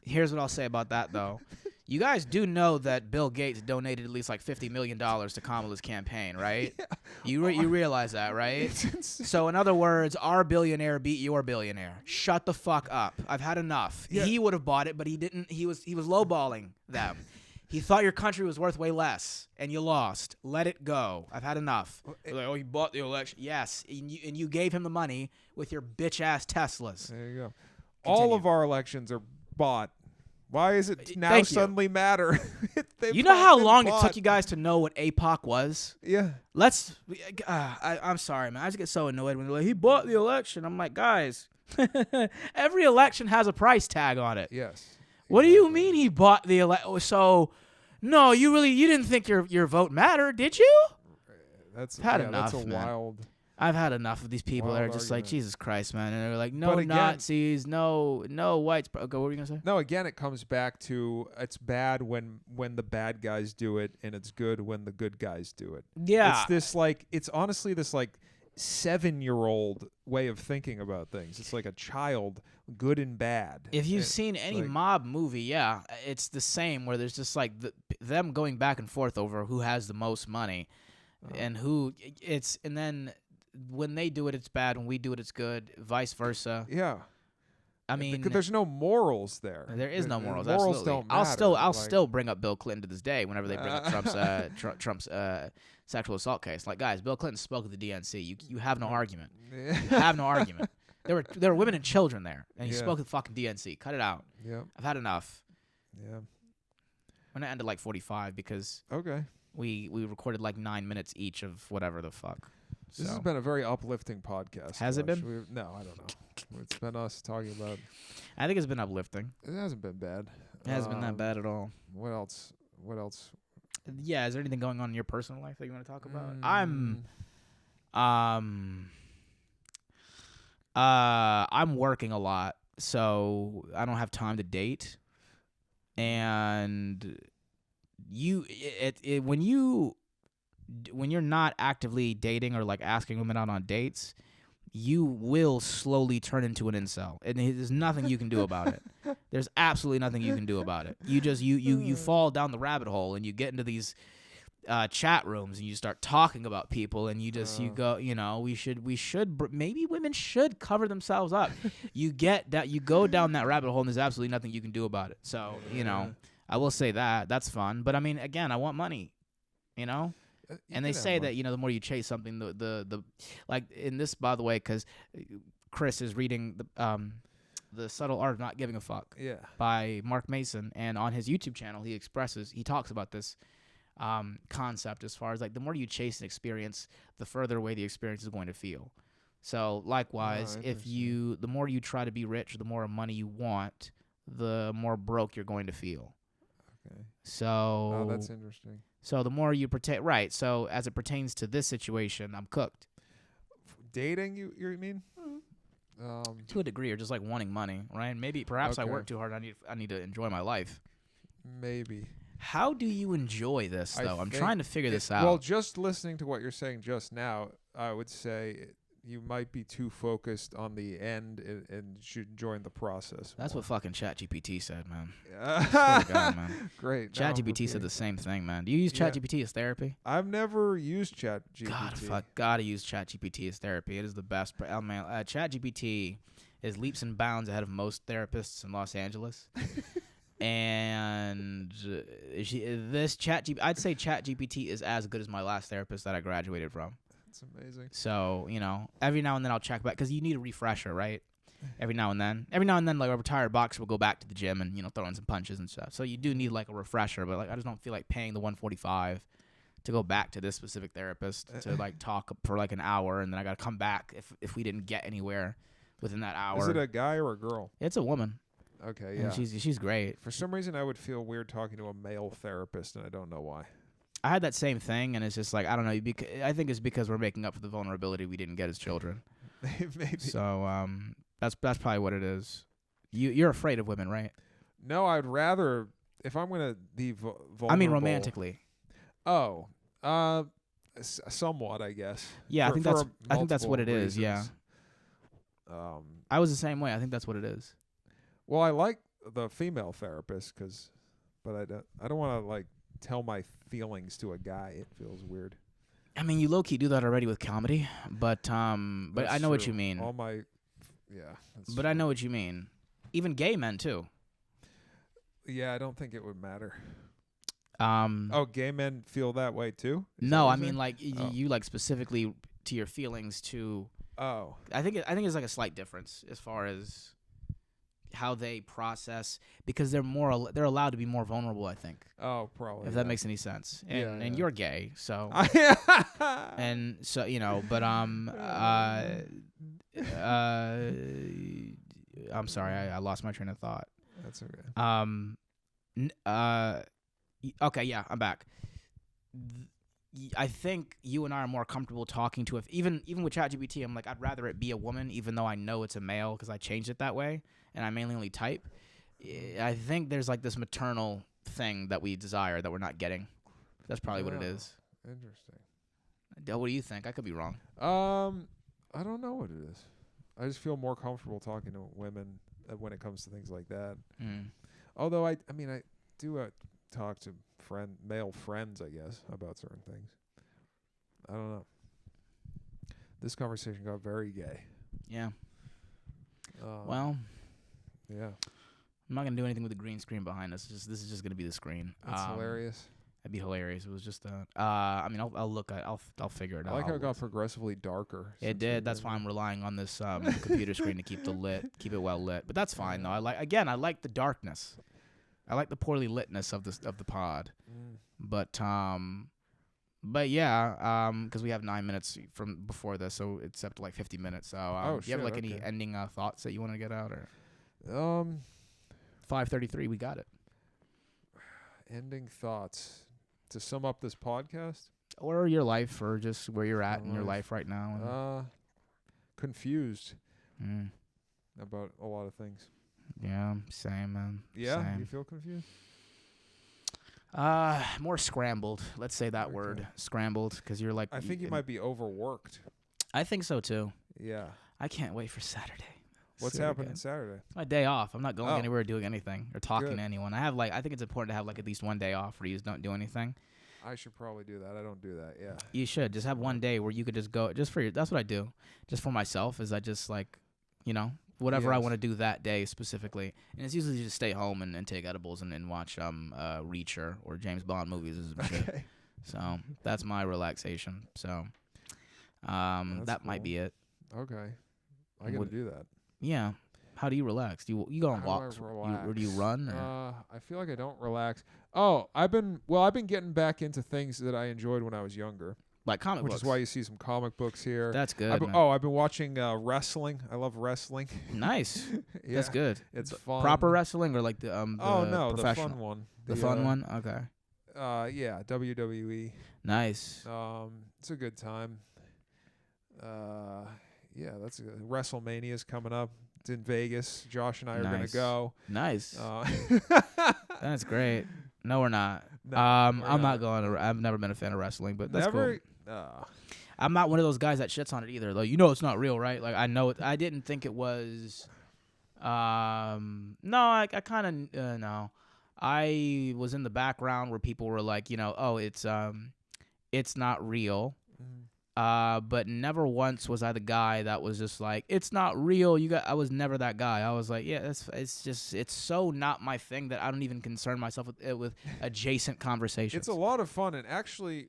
Here's what I'll say about that though. You guys do know that Bill Gates donated at least like $50 million to Kamala's campaign, right? Yeah. You realize that, right? So in other words, our billionaire beat your billionaire. Shut the fuck up. I've had enough. Yeah. He would have bought it, but he didn't. He was lowballing them. He thought your country was worth way less, and you lost. Let it go. I've had enough. Like, oh, he bought the election. Yes, and you gave him the money with your bitch-ass Teslas. There you go. Continue. All of our elections are bought. Why is it now Thank you. suddenly matter? You know how long it took you guys to know what APOC was? Yeah. I'm sorry, man. I just get so annoyed when they're like, he bought the election. I'm like, guys, every election has a price tag on it. Yes. What do you mean he bought the election? So, no, you didn't think your vote mattered, did you? That's Had yeah, enough, That's a man. wild. I've had enough of these people that are Wild just like, argument. Jesus Christ, man. And they're like, But no again- Nazis, no whites. Okay, what were you going to say? No, again, it comes back to it's bad when the bad guys do it, and it's good when the good guys do it. Yeah. It's this like it's honestly this like 7-year-old way of thinking about things. It's like a child, good and bad. If you've It- seen any like- mob movie, yeah, it's the same where there's just like them going back and forth over who has the most money and and then when they do it, it's bad. When we do it, it's good. Vice versa. Yeah. I mean, There's no morals there. there is no morals. Morals Absolutely. don't I'll matter. still bring up Bill Clinton to this day whenever they bring up Trump's sexual assault case. Like, guys, Bill Clinton spoke at the DNC. You have no argument. You have no argument. There were women and children there, and he Yeah. spoke at the fucking DNC. Cut it out. Yeah. I've had enough. Yeah. We're gonna end at like 45 because Okay. we recorded like 9 minutes each of whatever the fuck. This So. has been a very uplifting podcast. Has it Josh. been? No, I don't know. It's been us talking about. I think it's been uplifting. It hasn't been bad. It hasn't been that bad at all. What else? What else? Yeah, is there anything going on in your personal life that you want to talk about? Mm. I'm working a lot, so I don't have time to date. And when you're not actively dating or like asking women out on dates, you will slowly turn into an incel, and there's nothing you can do about it. There's absolutely nothing you can do about it. You just you fall down the rabbit hole, and you get into these chat rooms, and you start talking about people, and you go, maybe women should cover themselves up. You go down that rabbit hole, and there's absolutely nothing you can do about it. So I will say that's fun, but I mean, again, I want money, and they say that the more you chase something, the like in this, by the way, because Chris is reading the Subtle Art of Not Giving a Fuck by Mark Mason, and on his YouTube channel he talks about this concept as far as like the more you chase an experience, the further away the experience is going to feel. So likewise, the more you try to be rich, the more money you want, the more broke you're going to feel. Okay. So that's interesting. So the more you protect, right? So as it pertains to this situation, I'm cooked. Dating, you mean? To a degree, or just like wanting money, right? Perhaps I work too hard. I need to enjoy my life. Maybe. How do you enjoy this, though? I'm trying to figure this out. Well, just listening to what you're saying just now, I would say you might be too focused on the end and should join the process. That's what fucking ChatGPT said, man. I swear to God, man. Great. ChatGPT said the same thing, man. Do you use ChatGPT as therapy? I've never used ChatGPT. Gotta use ChatGPT as therapy. It is the best. ChatGPT is leaps and bounds ahead of most therapists in Los Angeles. And I'd say ChatGPT is as good as my last therapist that I graduated from. That's amazing. So, every now and then I'll check back because you need a refresher, right? Every now and then, like a retired boxer will go back to the gym and, throw in some punches and stuff. So you do need like a refresher, but like I just don't feel like paying the $145 to go back to this specific therapist to like talk for like an hour, and then I got to come back if we didn't get anywhere within that hour. Is it a guy or a girl? It's a woman. Okay, yeah. And she's great. For some reason, I would feel weird talking to a male therapist, and I don't know why. I had that same thing, and it's just like, I don't know. I think it's because we're making up for the vulnerability we didn't get as children. Maybe. So that's probably what it is. You're afraid of women, right? No, I'd rather, if I'm going to be vulnerable. I mean romantically. Oh, somewhat, I guess. Yeah, I think that's what it is. Yeah. I was the same way. I think that's what it is. Well, I like the female therapist but I don't want to like tell my feelings to a guy. It feels weird. I mean, you low key do that already with comedy, but I know what you mean. But I know what you mean. Even gay men too. Yeah, I don't think it would matter. Gay men feel that way too? No, I mean like you like specifically to your feelings to. Oh. I think it's like a slight difference as far as how they process, because they're allowed to be more vulnerable, I think. Oh, probably. If that makes any sense. And you're gay, so and so but I'm sorry, I lost my train of thought. That's okay. Okay, yeah, I'm back. I think you and I are more comfortable talking to even with ChatGPT. I'm like, I'd rather it be a woman, even though I know it's a male because I changed it that way, and I mainly only type. I think there's like this maternal thing that we desire that we're not getting. That's probably what it is. Interesting. What do you think? I could be wrong. I don't know what it is. I just feel more comfortable talking to women when it comes to things like that. Although I do talk to male friends, I guess, about certain things. I don't know. This conversation got very gay. Yeah. Well. Yeah. I'm not gonna do anything with the green screen behind us. This is just gonna be the screen. That's hilarious. That'd be hilarious. It was just I'll figure it out. I like how it got progressively darker. It did. That's why I'm relying on this computer screen to keep it well lit. But that's fine though. I like the darkness. I like the poorly litness of the pod. But yeah, because we have 9 minutes from before this, so it's up to like 50 minutes. So do you have like any ending thoughts that you want to get out, or 5:33, we got it. Ending thoughts to sum up this podcast, or your life, or just where you're at in your life right now. Confused about a lot of things. Yeah, same, man. Yeah, same. You feel confused? More scrambled. Let's say that word, scrambled, because you're like. I think you might be overworked. I think so too. Yeah. I can't wait for Saturday. What's Swear to happening God. Saturday? It's my day off. I'm not going Oh. anywhere or doing anything or talking Good. to anyone. I think it's important to have like at least one day off where you just don't do anything. I should probably do that. I don't do that. Yeah. You should just have one day where you could just go just for your. That's what I do. Just for myself is I just like, whatever I Yes. want to do that day specifically. And it's usually just stay home and take edibles and watch Reacher or James Bond movies and shit. Okay. So that's my relaxation. So That's that might cool. be it. Okay. I gotta do that. Yeah. How do you relax? Do you go on How do I walks? Or do you relax? run? Or? I feel like I don't relax. Oh, I've been getting back into things that I enjoyed when I was younger, Like comic which books. is why you see some comic books here. That's good. I've been, man. I've been watching wrestling. I love wrestling. Nice. Yeah, That's good. It's fun. Proper wrestling or like the Oh no, the professional? fun one. The fun one? Okay. Yeah, WWE. Nice. It's a good time. Yeah, that's WrestleMania's coming up. It's in Vegas. Josh and I are gonna Nice. go. Nice. Uh, That's great. No, we're not. No, I'm we're not going to. I've never been a fan of wrestling, but that's never. cool. I'm not one of those guys that shits on it either, though. You know it's not real, right? Like I know it. I didn't think it was. No, I kind of no. I was in the background where people were like, oh, it's not real. But never once was I the guy that was just like, it's not real. I was never that guy. I was like, yeah, it's so not my thing that I don't even concern myself with adjacent conversations. It's a lot of fun, and actually,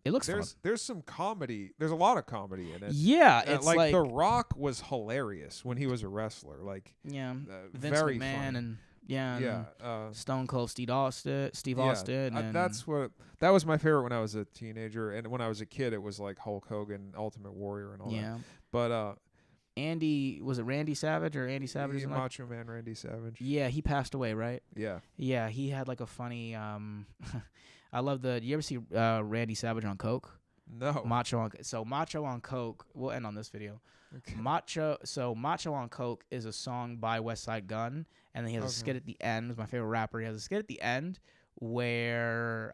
it looks fun. there's some comedy. There's a lot of comedy in it. Yeah, it's like The Rock was hilarious when he was a wrestler. Like, Vince very McMahon funny. and Stone Cold Steve Austin, and that was my favorite when I was a teenager, and when I was a kid, it was like Hulk Hogan, Ultimate Warrior, and all that. But was it Randy Savage or Andy Savage? Yeah, Macho Man Randy Savage. Yeah, he passed away, right? Yeah. Yeah, he had like a funny. I love the. Do you ever see Randy Savage on coke? No. Macho on coke. We'll end on this video. Okay. Macho on coke is a song by West Side Gun, and then he has a skit at the end. He's my favorite rapper. He has a skit at the end where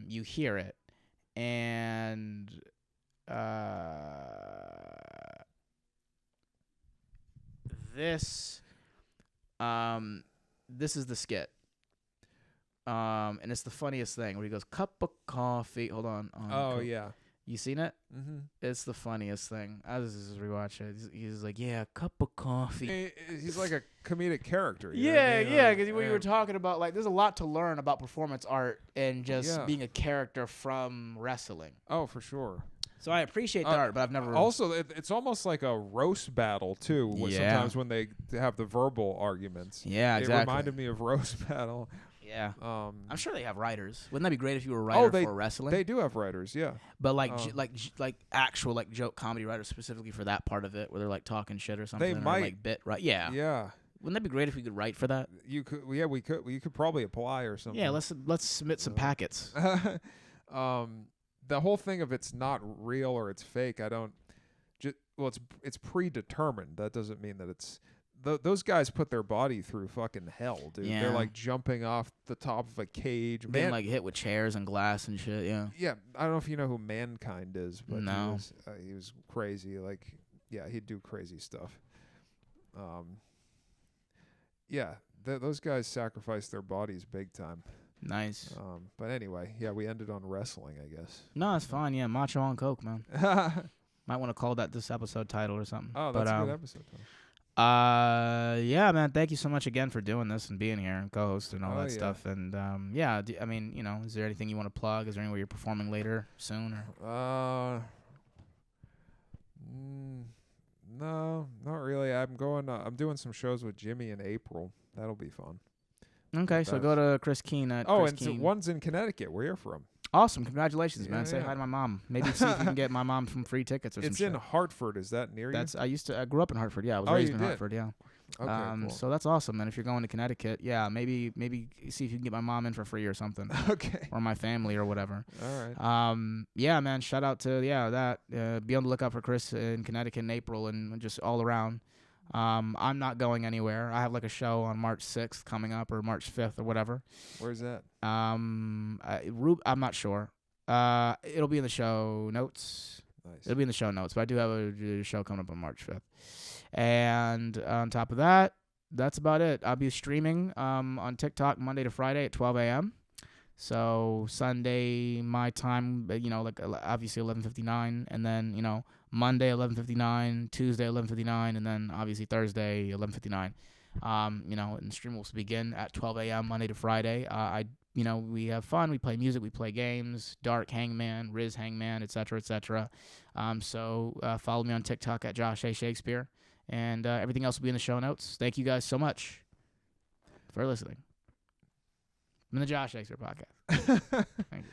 you hear it, and this is the skit. And it's the funniest thing where he goes, cup of coffee. Hold on. Oh, yeah. You seen it? Mm-hmm. It's the funniest thing. I was just rewatch it. He's like, yeah, cup of coffee. He's like a comedic character. Yeah, because we were talking about, like, there's a lot to learn about performance art and just Yeah. being a character from wrestling. Oh, for sure. So I appreciate the art, but I've never... Also, it's almost like a roast battle, too, Yeah. sometimes when they have the verbal arguments. Yeah, exactly. It reminded me of roast battle. Yeah. I'm sure they have writers. Wouldn't that be great if you were a writer for wrestling? They do have writers, yeah. But like actual like joke comedy writers specifically for that part of it, where they're like talking shit or something. They or might. like bit right. Yeah. Yeah. Wouldn't that be great if we could write for that? You could. Yeah, we could. You could probably apply or something. Yeah. Let's submit some packets. The whole thing of it's not real or it's fake. I don't. It's predetermined. That doesn't mean that it's. Those guys put their body through fucking hell, dude. Yeah. They're like jumping off the top of a cage. Being like hit with chairs and glass and shit. Yeah. Yeah, I don't know if you know who Mankind is, but No. he was crazy. Like, yeah, he'd do crazy stuff. Yeah, those guys sacrificed their bodies big time. Nice. But anyway, yeah, we ended on wrestling, I guess. No, it's fine. Yeah, Macho on coke, man. Might want to call that this episode title or something. Oh, that's a good episode. Yeah, man. Thank you so much again for doing this and being here and co-host and all that stuff. And yeah, I mean, is there anything you want to plug? Is there anywhere you're performing later soon? Or? No, not really. I'm doing some shows with Jimmy in April. That'll be fun. Okay, so go to Chris Keene at Oh, Chris and Keene. one's in Connecticut. Where you're from? Awesome. Congratulations, Yeah, man. Say yeah. hi to my mom. Maybe see if you can get my mom some free tickets or It's some in shit. Hartford. Is that near you? I grew up in Hartford. Yeah, I was Oh, raised you in did? Hartford. Yeah. Okay, cool. So that's awesome. And if you're going to Connecticut, yeah, maybe see if you can get my mom in for free or something, Okay. or my family or whatever. All right. Yeah, man. Shout out to that. Be on the lookout for Chris in Connecticut in April and just all around. I'm not going anywhere. I have like a show on March 6th coming up or March 5th or whatever. Where's that? I'm not sure. It'll be in the show notes. Nice. It'll be in the show notes, but I do have a show coming up on March 5th. And on top of that, that's about it. I'll be streaming on TikTok Monday to Friday at 12 a.m. So Sunday, my time, like obviously 11:59, and then, Monday 11:59, Tuesday 11:59, and then obviously Thursday 11:59. And the stream will begin at 12 a.m. Monday to Friday. We have fun. We play music. We play games. Dark Hangman, Riz Hangman, etc., etc. So follow me on TikTok at Josh A. Shakespeare, and everything else will be in the show notes. Thank you guys so much for listening. I'm in the Josh Shakespeare podcast. Thank you.